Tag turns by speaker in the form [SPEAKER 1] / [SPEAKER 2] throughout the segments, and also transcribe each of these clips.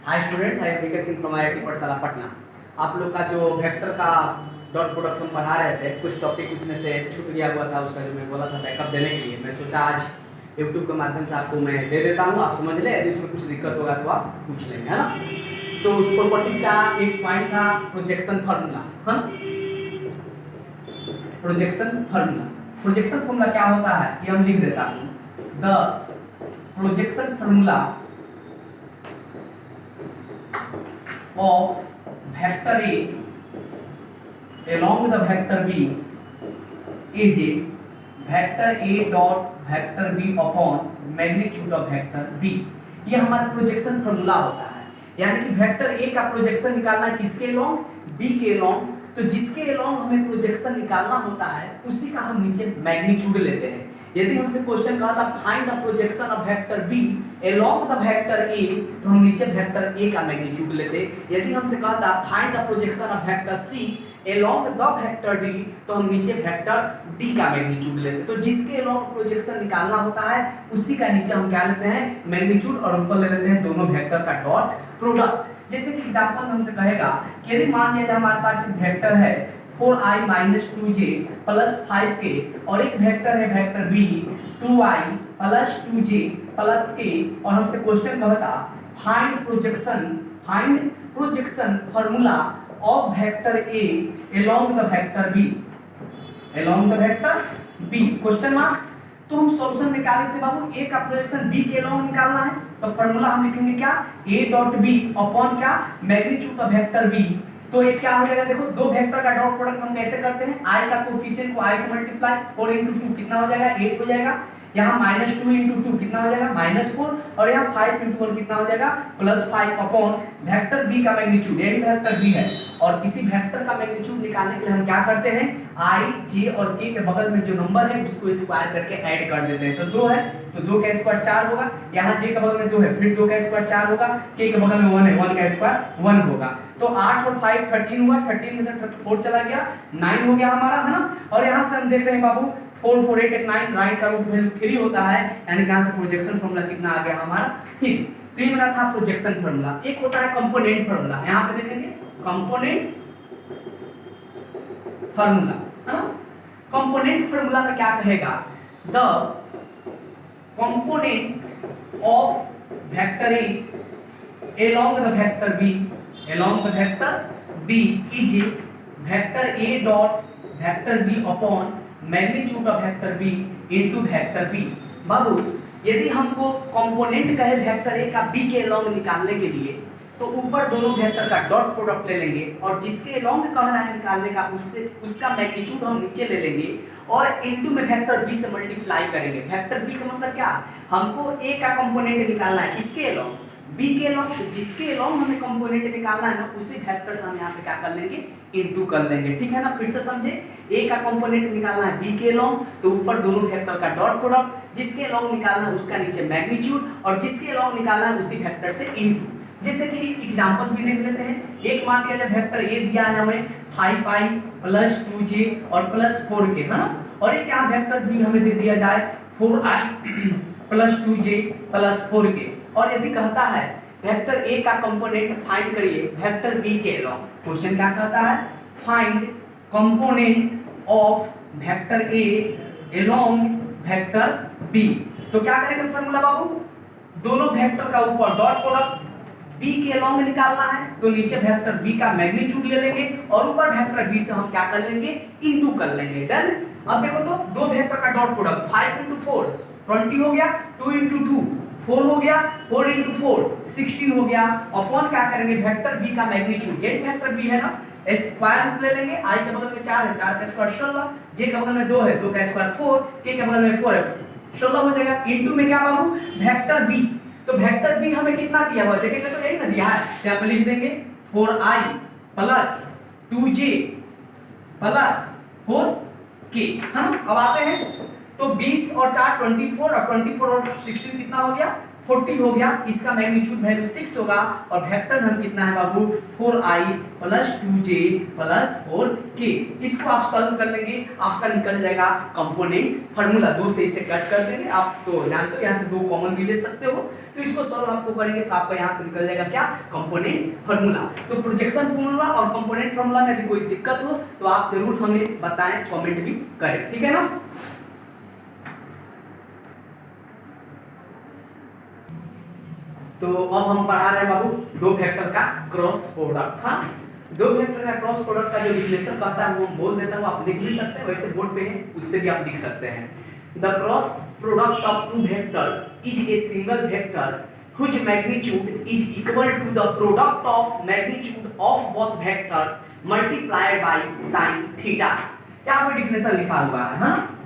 [SPEAKER 1] Hi students, I Vikesh Singh from IIT पाठशाला पटना। आप लोग का जो वेक्टर का डॉट प्रोडक्ट हम पढ़ा रहे थे, कुछ टॉपिक उसमें से छूट गया हुआ था, उसका जो मैं बोला था बैकअप देने के लिए, मैं सोचा आज यूट्यूब के माध्यम से आपको मैं दे देता हूँ, आप समझ लें। यदि उसमें कुछ दिक्कत होगा तो आप पूछ लेंगे, है ना। तो उस प्रॉपर्टीज का एक पॉइंट था प्रोजेक्शन फार्मूला, हाँ। प्रोजेक्शन फार्मूला, प्रोजेक्शन फार्मूला क्या होता है ये हम लिख देता हूँ। The projection formula of vector A along the vector B is a vector A dot vector B upon magnitude of vector B। ये हमारा प्रोजेक्शन फार्मूला होता है, यानी कि वेक्टर A का प्रोजेक्शन निकालना है किसके अलोंग, B के अलोंग। तो जिसके अलोंग हमें प्रोजेक्शन निकालना होता है उसी का हम नीचे मैग्नीट्यूड लेते हैं। यदि हमसे क्वेश्चन कहा था find the projection of vector B along the vector A, तो हम नीचे वेक्टर ए का मैग्नीट्यूड लेते। यदि हमसे कहा था find the projection of vector C along the vector D, तो हम नीचे वेक्टर डी का मैग्नीट्यूड लेते। तो जिसके अलोंग प्रोजेक्शन निकालना होता है उसी का नीचे हम क्या लेते हैं, मैग्नीट्यूड, और ऊपर ले लेते हैं दोनों वेक्टर का डॉट प्रोडक्ट। जैसे कि एग्जांपल में हमसे कहेगा कि यदि मान लिया हमारे पास एक वेक्टर है 4i - 2j + 5k और एक वेक्टर है vector b 2i + 2j + k, और हमसे क्वेश्चन कहता find projection formula of vector a along the vector b question marks. तो हम सॉल्यूशन में क्या लिखते हैं बाबू, a का प्रोजेक्शन b के along निकालना है, तो फार्मूला हम लिखेंगे क्या, a डॉट b अपॉन क्या, मैग्नीट्यूड ऑफ वेक्टर b। तो ये क्या हो जाएगा, देखो दो वेक्टर का डॉट प्रोडक्ट हम कैसे करते हैं, i का कोएफिशिएंट को i से मल्टीप्लाई 4 × 2 कितना हो जाएगा, 8 हो जाएगा। यहाँ -2 × 2 कितना हो जाएगा, -4, और यहाँ 5 × 1 कितना हो जाएगा, +5 अपॉन वेक्टर b का मैग्नीट्यूड, यही वेक्टर b है। और किसी वेक्टर का मैग्नीट्यूड निकालने के लिए हम क्या करते हैं, i, j और k के बगल में जो नंबर है उसको स्क्वायर करके ऐड कर देते हैं। तो 2 है तो 2 का स्क्वायर 4 होगा, यहाँ j के बगल में 2 है, फिर 2 का स्क्वायर 4 होगा, k के बगल में 1 है, 1 का स्क्वायर 1 होगा। तो 8 और 5 13 हुआ, 13 में से 4 चला गया, 9 हो गया हमारा, है ना। और यहाँ से हम देख रहे हैं बाबू 4 4 8 9, राइट का रूट वैल्यू 3 होता है, यानी कि यहाँ से प्रोजेक्शन फार्मूला कितना आ गया हमारा, 3। तो ये मेरा था प्रोजेक्शन फार्मूला। एक होता है कंपोनेंट फार्मूला, यहाँ पे देखेंगे कंपोनेंट फार्मूला, है ना। कंपोनेंट फार्मूला में क्या कहेगा, the component of vector A along the vector b is a vector a dot vector b upon magnitude of vector b into vector b। बाबू यदि हमको कंपोनेंट कहे वेक्टर a का b के along निकालने के लिए, तो ऊपर दोनों वेक्टर का डॉट प्रोडक्ट ले लेंगे, और जिसके along कह रहा है निकालने का उसका मैग्नीट्यूड हम नीचे ले लेंगे, और इनटू में वेक्टर b से मल्टीप्लाई करेंगे। वेक्टर b का मतलब क्या, हमको a का कंपोनेंट निकालना है, किसके along, b के along। तो जिसके along हमें कंपोनेंट निकालना है ना, उसी वेक्टर से हम यहाँ पे क्या कर लेंगे, इनटू कर लेंगे, ठीक है ना। फिर से समझे, a का कंपोनेंट निकालना है b के along, तो ऊपर दोनों वेक्टर का डॉट प्रोडक्ट, जिसके along निकालना है उसका नीचे मैग्नीट्यूड, और जिसके along निकालना है उसी वेक्टर से इनटू। जैसे कि एग्जांपल भी देख लेते हैं। एक मान लिया जाए वेक्टर a दिया है हमें 5i + 2j और +4k, है ना। और एक यहाँ वेक्टर b हमें दे दिया जाए 4i + 2j + 4k, और यदि कहता है वेक्टर a का कंपोनेंट फाइंड करिए वेक्टर b के along। क्वेश्चन क्या कहता है, find component of vector a along vector b। तो क्या करेंगे फार्मूला बाबू, दोनों वेक्टर का ऊपर डॉट प्रोडक्ट, b के along निकालना है तो नीचे वेक्टर b का मैग्नीट्यूड ले लेंगे, और ऊपर वेक्टर b से हम क्या कर लेंगे, इनटू कर लेंगे। डन। अब देखो तो दो वेक्टर का डॉट प्रोडक्ट 5 × 4 20 हो गया, 2 × 2 4 हो गया, 4 × 4 16 हो गया, अपॉन क्या करेंगे वेक्टर b का मैग्नीट्यूड, ये वेक्टर b है ना, स्क्वायर रूट ले लेंगे, i के बगल में 4 है, 4 का स्क्वायर 16, j के बगल में 2 है, 2 का स्क्वायर 4, k के बगल में 4 है, 16 हो जाएगा, इनटू में क्या बाबू वेक्टर b। तो वेक्टर b हमें कितना दिया हुआ है, देखेंगे तो यही ना दिया है, यहाँ पे लिख देंगे 4i + 2j + 4k, है ना। अब आते हैं तो 20 और 4 24, और 24 और 16 कितना हो गया, 40 हो गया, इसका मैग्नीट्यूड वैल्यू 6 होगा और वेक्टर धर्म कितना है बाबू 4i plus 2j plus 4k। इसको आप सॉल्व कर लेंगे, आपका निकल जाएगा कंपोनेंट फार्मूला। 2 से इसे कट कर देंगे, आप तो जानते हो यहाँ से 2 कॉमन भी ले सकते हो, तो इसको सॉल्व आपको करेंगे तो आपका यहाँ से निकल जाएगा क्या कंपोनेंट फार्मूला। तो प्रोजेक्शन फार्मूला और कंपोनेंट फार्मूला में यदि कोई दिक्कत हो तो आप जरूर हमें बताएं, कमेंट भी करें, ठीक है ना। तो अब हम पढ़ा रहे हैं बाबू दो वेक्टर का क्रॉस प्रोडक्ट। हाँ, दो वेक्टर का क्रॉस प्रोडक्ट का जो रिलेशन कहता है वो हम बोल देता हूँ, आप लिख भी सकते हैं, वैसे बोर्ड पे है उससे भी आप लिख सकते हैं। The cross product of two vector is a single vector whose magnitude is equal to the product of magnitude of both vector multiplied by sin theta। यहाँ पे डिफिनेशन लिखा हुआ है। हाँ,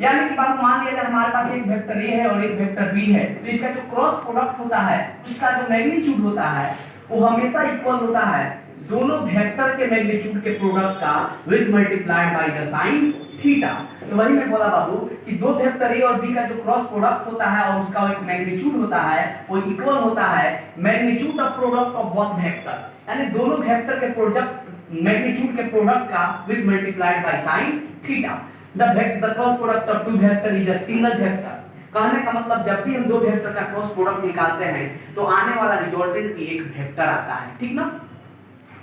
[SPEAKER 1] यानी कि बाबू मान लिया हमारे पास एक वेक्टर ए है और एक वेक्टर बी है, तो इसका जो क्रॉस प्रोडक्ट होता है उसका जो मैग्नीट्यूड होता है वो हमेशा इक्वल होता है दोनों वेक्टर के मैग्नीट्यूड के प्रोडक्ट का with multiplied by the sine theta. तो वही मैं बोला बाबू कि दो वेक्टर ए और बी का जो क्रॉस प्रोडक्ट होता है और उसका एक मैग्नीट्यूड होता है वो इक्वल होता है magnitude of product of both vector, यानी दोनों वेक्टर के प्रोडक्ट मैग्नीट्यूड के प्रोडक्ट का with multiplied by sine theta. The cross product of two vector is a single vector। कहने का मतलब जब भी हम दो वेक्टर का क्रॉस प्रोडक्ट निकालते हैं तो आने वाला रिजल्टेंट भी एक वेक्टर आता है, ठीक ना।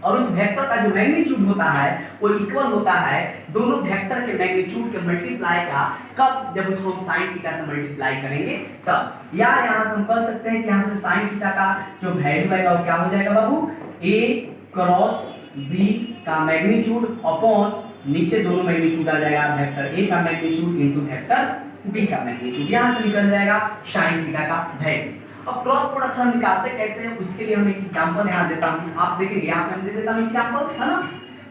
[SPEAKER 1] और उस वेक्टर का जो मैग्नीट्यूड होता है वो इक्वल होता है दोनों वेक्टर के मैग्नीट्यूड के मल्टीप्लाई का, कब, जब उसको हम sin थीटा से मल्टीप्लाई करेंगे तब। या यहाँ से हम कह सकते हैं कि यहाँ से sin थीटा का जो वैल्यू आएगा वो क्या हो जाएगा बाबू a क्रॉस b का मैग्नीट्यूड अपॉन नीचे दोनों मैग्नीट्यूड आ जाएगा वेक्टर a का मैग्नीट्यूड इनटू वेक्टर b का मैग्नीट्यूड, यहाँ से निकल जाएगा sin थीटा का वैल्यू। अब क्रॉस प्रोडक्ट हम निकालते कैसे हैं उसके लिए हम एक एग्जांपल यहाँ देता हूँ, आप देखेंगे यहाँ पे हम दे देता हूँ एग्जांपल्स, है ना।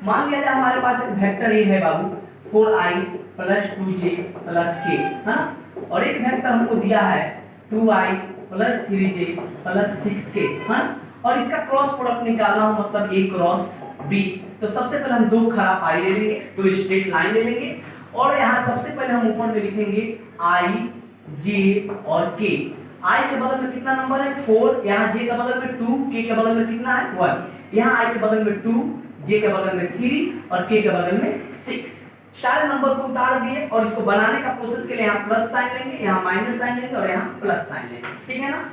[SPEAKER 1] मान लिया जाए हमारे पास एक वेक्टर a है बाबू 4i plus 2j plus k, है ना, और एक वेक्टर हमको दिया है 2i plus 3j plus 6k, है ना, और इसका क्रॉस प्रोडक्ट निकालना हो मतलब a क्रॉस b। तो सबसे पहले हम दो खड़ा पाई ले लेंगे, दो स्ट्रेट लाइन ले लेंगे और यहाँ सबसे पहले हम ऊपर में लिखेंगे i j और k। i के बगल में कितना नंबर है 4, यहाँ j के बगल में 2, k के बगल में कितना है 1, यहाँ i के बगल में 2, j के बगल में 3 और k के बगल में 6। सारे नंबर को उतार दिए और इसको बनाने का प्रोसेस के लिए यहाँ प्लस साइन लेंगे, यहाँ माइनस साइन लेंगे और यहाँ प्लस साइन लेंगे, ठीक है ना।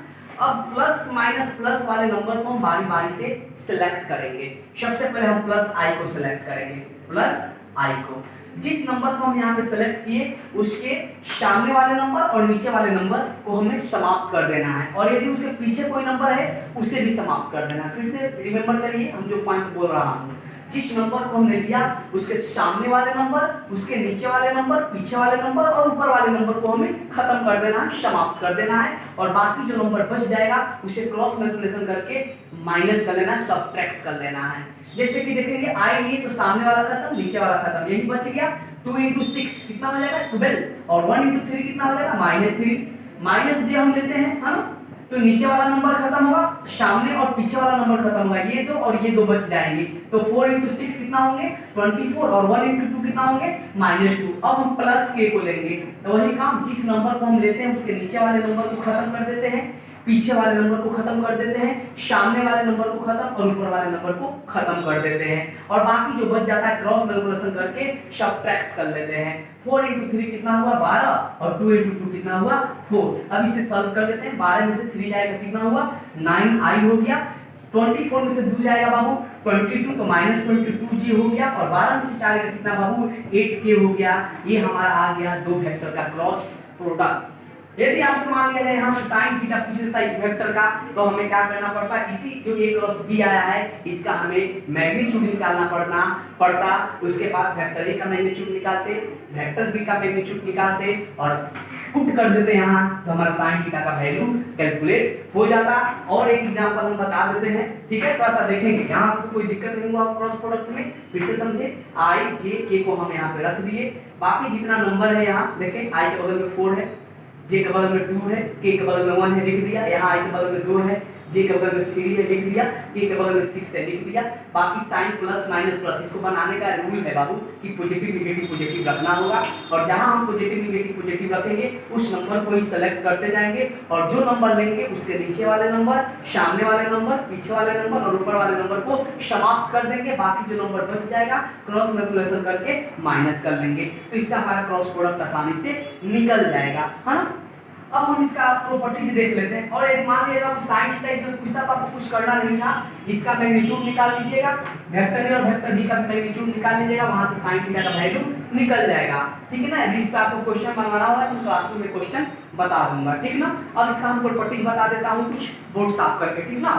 [SPEAKER 1] अब प्लस माइनस प्लस वाले नंबर को हम बारी बारी से सिलेक्ट करेंगे। सबसे पहले हम प्लस i को सिलेक्ट करेंगे, प्लस i को, जिस नंबर को हम यहाँ पे सिलेक्ट किए उसके सामने वाले नंबर और नीचे वाले नंबर को हमें समाप्त कर देना है, और यदि उसके पीछे कोई नंबर है उसे भी समाप्त कर देना है। फिर से रिमेंबर करिए हम जो पॉइंट बोल रहा हूँ, जिस नंबर को हमने लिया उसके सामने वाले नंबर, उसके नीचे वाले नंबर, पीछे वाले नंबर और ऊपर वाले नंबर को हमें खत्म कर देना है, समाप्त कर देना है, और बाकी जो नंबर बच जाएगा उसे क्रॉस मल्टीप्लिकेशन करके माइनस कर लेना, सबट्रैक्ट कर लेना है। जैसे कि देखेंगे i ये तो सामने वाला खत्म, नीचे वाला खत्म, यही बच गया। 2 × 6 कितना हो जाएगा 12 और 1 × 3 कितना हो जाएगा -3, माइनस j हम लेते हैं, है ना, तो नीचे वाला नंबर खत्म होगा, सामने और पीछे वाला नंबर खत्म होगा, ये दो और ये दो बच जाएंगे। तो 4 × 6 कितना होंगे 24 और 1 × 2 कितना होंगे -2। अब हम प्लस k को लेंगे, तो वही काम, जिस नंबर को हम लेते हैं उसके नीचे वाले नंबर को खत्म कर देते हैं, पीछे वाले नंबर को खत्म कर देते हैं, सामने वाले नंबर को खत्म और ऊपर वाले नंबर को खत्म कर देते हैं, और बाकी जो बच जाता है क्रॉस मल्टीप्लिकेशन करके सबट्रैक्ट कर लेते हैं। 4 × 3 कितना हुआ 12 और 2 × 2 कितना हुआ 4। अब इसे सॉल्व कर लेते हैं, 12 में से 3 जाएगा कितना हुआ 9i हो गया, 24 में से 2 जाएगा बाबू 22 तो -22j हो गया, और 12 में से 4 जाएगा कितना बाबू 8k हो गया। ये हमारा आ गया दो वेक्टर का क्रॉस प्रोडक्ट। यदि आपसे मान लिया जाए यहाँ से sin थीटा पूछ लेता है इस वेक्टर का, तो हमें क्या करना पड़ता है, इसी जो a क्रॉस b आया है इसका हमें मैग्नीट्यूड निकालना पड़ता। उसके बाद वेक्टर a का मैग्नीट्यूड निकालते, वेक्टर b का मैग्नीट्यूड निकालते और पुट कर देते यहाँ, तो हमारा sin थीटा का वैल्यू कैलकुलेट हो जाता। और एक एग्जांपल हम बता देते हैं, ठीक है, थोड़ा सा देखेंगे, यहाँ आपको कोई दिक्कत नहीं हुआ क्रॉस प्रोडक्ट में, फिर से समझे। i j k को हम यहाँ पे रख दिए, बाकी जितना नंबर है यहाँ देखें, i के बगल में 4 है, j के बगल में 2 है, k के बगल में 1 है, लिख दिया। यहाँ i के बगल में 2 है, जे के बगल में 3 है लिख दिया, के के बगल में 6 है लिख दिया। बाकी साइन प्लस माइनस प्लस, इसको बनाने का रूल है बाबू कि पॉजिटिव निगेटिव रखना होगा, और जहां हम पॉजिटिव निगेटिव रखेंगे उस नंबर को ही सेलेक्ट करते जाएंगे, और जो नंबर लेंगे उसके नीचे वाले नंबर, सामने वाले नंबर, पीछे वाले नंबर और ऊपर वाले नंबर को समाप्त कर देंगे। बाकी जो नंबर बच जाएगा क्रॉस मल्टीप्लिकेशन करके माइनस कर लेंगे, तो इससे हमारा क्रॉस प्रोडक्ट आसानी से निकल जाएगा, है ना। अब हम इसका प्रॉपर्टीज देख लेते हैं। और यदि मान लीजिएगा आपको sin थीटा इसमें पूछता तो आपको कुछ करना नहीं था, इसका मैग्नीट्यूड निकाल लीजिएगा, वेक्टर ए और वेक्टर बी का मैग्नीट्यूड निकाल लीजिएगा, वहां से sin थीटा का वैल्यू निकल जाएगा, ठीक है ना। यदि इस पे आपको क्वेश्चन बनवाना होगा तो क्लासरूम में क्वेश्चन बता दूंगा, ठीक ना। अब इसका हम प्रॉपर्टीज बता देता हूं कुछ बोर्ड साफ करके, ठीक ना।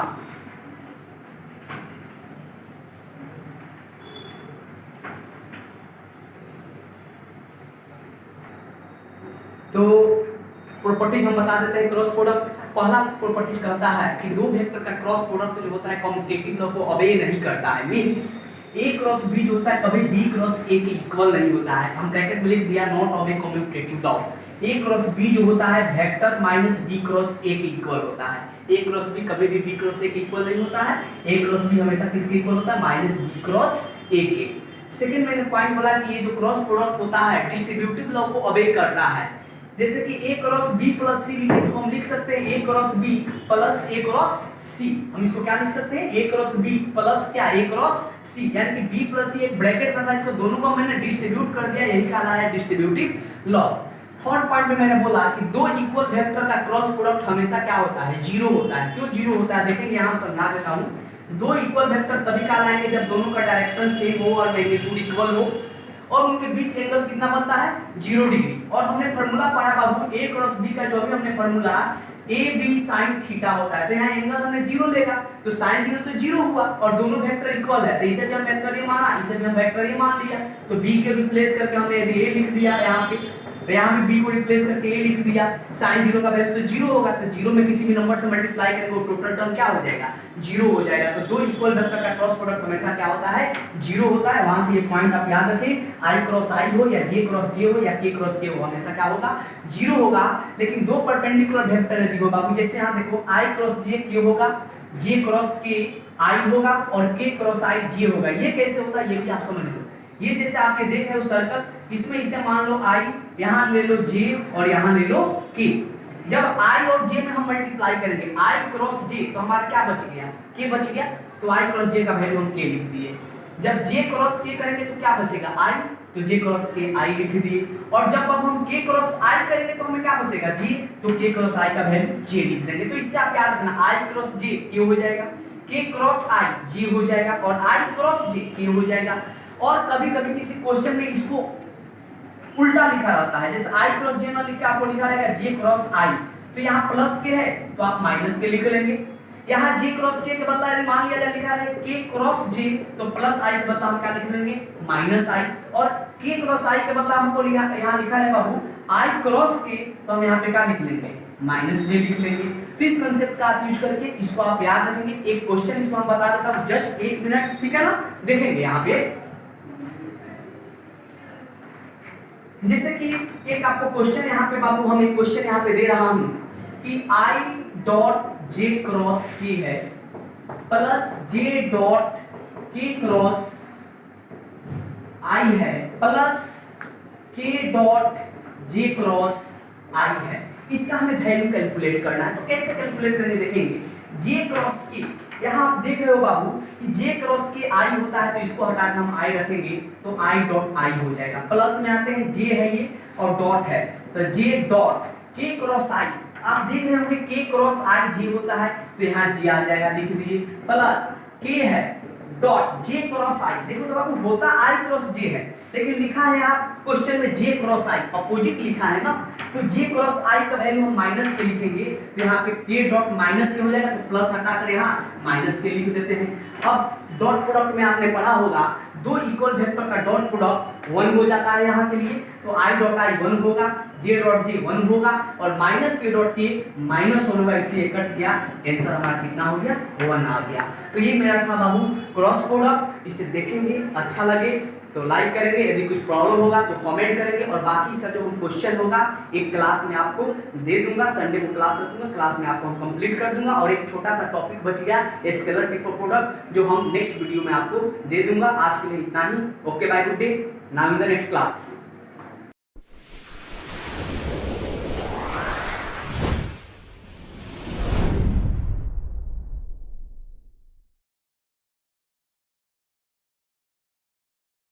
[SPEAKER 1] तो प्रॉपर्टीज हम बता देते हैं क्रॉस प्रोडक्ट। पहला प्रॉपर्टीज कहता है कि दो वेक्टर का क्रॉस प्रोडक्ट जो होता है कम्यूटेटिव लॉ को ओबे नहीं करता है, मींस a क्रॉस b जो होता है कभी b क्रॉस a के इक्वल नहीं होता है। हम ब्रैकेट में लिख दिया not obey commutative law. a cross b जो होता है vector minus b cross a के इक्वल होता है। a क्रॉस b कभी भी b क्रॉस a के इक्वल नहीं होता है, a क्रॉस b हमेशा किसके इक्वल होता है, माइनस b क्रॉस a के। सेकंड मैंने पॉइंट बोला कि ये जो क्रॉस प्रोडक्ट होता है डिस्ट्रीब्यूटिव लॉ को ओबे करता है। जैसे कि a cross b plus c लिखे, इसको हम लिख सकते हैं a cross b plus a cross c। हम इसको क्या लिख सकते हैं, a क्रॉस b प्लस क्या, a क्रॉस c, यानी कि b प्लस c एक ब्रैकेट बना, इसको दोनों को मैंने डिस्ट्रीब्यूट कर दिया, यही कहलाता है डिस्ट्रीब्यूटिव लॉ। थर्ड पार्ट में मैंने बोला कि दो इक्वल वेक्टर का क्रॉस प्रोडक्ट हमेशा क्या होता है, जीरो होता है। क्यों जीरो होता है देखेंगे, यहां समझा देता हूं। दो इक्वल वेक्टर तभी कहलाएंगे जब दोनों का डायरेक्शन सेम हो और मैग्नीट्यूड इक्वल हो, और उनके बीच एंगल कितना बनता है, 0 डिग्री। और हमने फार्मूला पढ़ा बाबू a क्रॉस b का, जो भी हमने formula a b sin theta होता है, तो यहाँ एंगल हमने 0 लेगा, तो sin 0 तो 0 हुआ, और दोनों वेक्टर इक्वल है, तो इसे भी हम वेक्टर a माना, इसे भी हम वेक्टर a मान लिया। तो b के रिप्लेस करके हमने यदि a लिख दिया यहाँ पे, तो यहाँ भी b को रिप्लेस करके a लिख दिया। sin 0 का वैल्यू तो 0 होगा, तो 0 में किसी भी नंबर से मल्टीप्लाई करेंगे वो टोटल टर्म क्या हो जाएगा, 0 हो जाएगा। तो दो इक्वल वेक्टर का क्रॉस प्रोडक्ट हमेशा क्या होता है, 0 होता है। वहां से ये पॉइंट आप याद रखें, i क्रॉस i हो या j क्रॉस j हो या k क्रॉस k हो, हमेशा क्या होगा, 0 होगा। लेकिन दो परपेंडिकुलर वेक्टर यदि हो बाबू, जैसे यहाँ देखो i क्रॉस j k होगा, j क्रॉस k i होगा और k क्रॉस i j होगा। ये कैसे होता है ये भी आप समझ लो। ये जैसे आपने देख रहे हो सर्कल, इसमें इसे मान लो i, यहाँ ले लो j और यहाँ ले लो k। जब i और j में हम मल्टीप्लाई करेंगे i क्रॉस j, तो हमारा क्या बच गया, k बच गया, तो i क्रॉस j का वैल्यू हम k लिख दिए। जब j क्रॉस k करेंगे तो क्या बचेगा, i, तो j क्रॉस k i लिख दिए। और जब अब हम k क्रॉस i करेंगे तो हमें क्या बचेगा, j, तो k क्रॉस i का वैल्यू j लिख देंगे। तो इससे आप याद रखना i क्रॉस j k हो जाएगा, k क्रॉस i j हो जाएगा और i क्रॉस j k हो जाएगा। और कभी कभी किसी क्वेश्चन में इसको उल्टा लिखा रहता है, जैसे i क्रॉस j ना लिख के आपको लिखा रहेगा j क्रॉस i, तो यहाँ प्लस के है तो आप माइनस के लिख लेंगे। यहाँ j क्रॉस k के बदला यदि मान लिया जाए लिखा है k क्रॉस j, तो प्लस i के बदला हम क्या लिख लेंगे, माइनस i। और k क्रॉस i के बदला हमको यहाँ लिखा है बाबू i क्रॉस k, तो हम यहाँ पे क्या लिख लेंगे, माइनस j लिख लेंगे। तो इस कंसेप्ट का आप यूज करके इसको आप याद रखेंगे। एक क्वेश्चन इसको हम बता देता हूँ, जस्ट 1 मिनट, ठीक है ना। देखेंगे यहाँ पे, जैसे कि एक आपको क्वेश्चन यहाँ पे बाबू, हम एक क्वेश्चन यहाँ पे दे रहा हूं कि i dot j cross k है plus j dot k cross i है plus k dot j cross i है। इसका हमें वैल्यू कैलकुलेट करना है, तो कैसे कैलकुलेट करेंगे देखेंगे। j क्रॉस k, यहाँ आप देख रहे हो बाबू कि j क्रॉस के i होता है, तो इसको हटा के हम i रखेंगे तो i डॉट i हो जाएगा। प्लस में आते हैं j है ये और डॉट है, तो j dot k cross i, आप देख रहे होंगे k क्रॉस i j होता है, तो यहाँ j आ जाएगा, लिख दिए। प्लस k है डॉट j क्रॉस i, देखो तो बाबू होता i क्रॉस j है, लेकिन लिखा है आप क्वेश्चन में j क्रॉस i, अपोजिट लिखा है ना, तो j क्रॉस i का वैल्यू हम माइनस के लिखेंगे, तो यहाँ पे k डॉट माइनस के हो जाएगा, तो प्लस हटाकर यहाँ माइनस के लिख देते हैं। अब डॉट प्रोडक्ट में आपने पढ़ा होगा दो इक्वल वेक्टर का डॉट प्रोडक्ट 1 हो जाता है यहाँ के लिए, तो i डॉट i 1 होगा, j डॉट j 1 होगा और minus k dot k minus 1 होगा, इससे कट गया, आंसर हमारा कितना हो गया, 1 आ गया। तो ये मेरा था बाबू क्रॉस प्रोडक्ट, इसे देखेंगे, अच्छा लगे तो लाइक करेंगे, यदि कुछ प्रॉब्लम होगा तो कमेंट करेंगे, और बाकी सर जो हम क्वेश्चन होगा एक क्लास में आपको दे दूंगा, संडे को क्लास रखूंगा, क्लास में आपको हम कंप्लीट कर दूंगा। और एक छोटा सा टॉपिक बच गया स्केलर ट्रिपल प्रोडक्ट, जो हम नेक्स्ट वीडियो में आपको दे दूंगा। आज के लिए इतना ही। Okay bye, good day, now in the next class.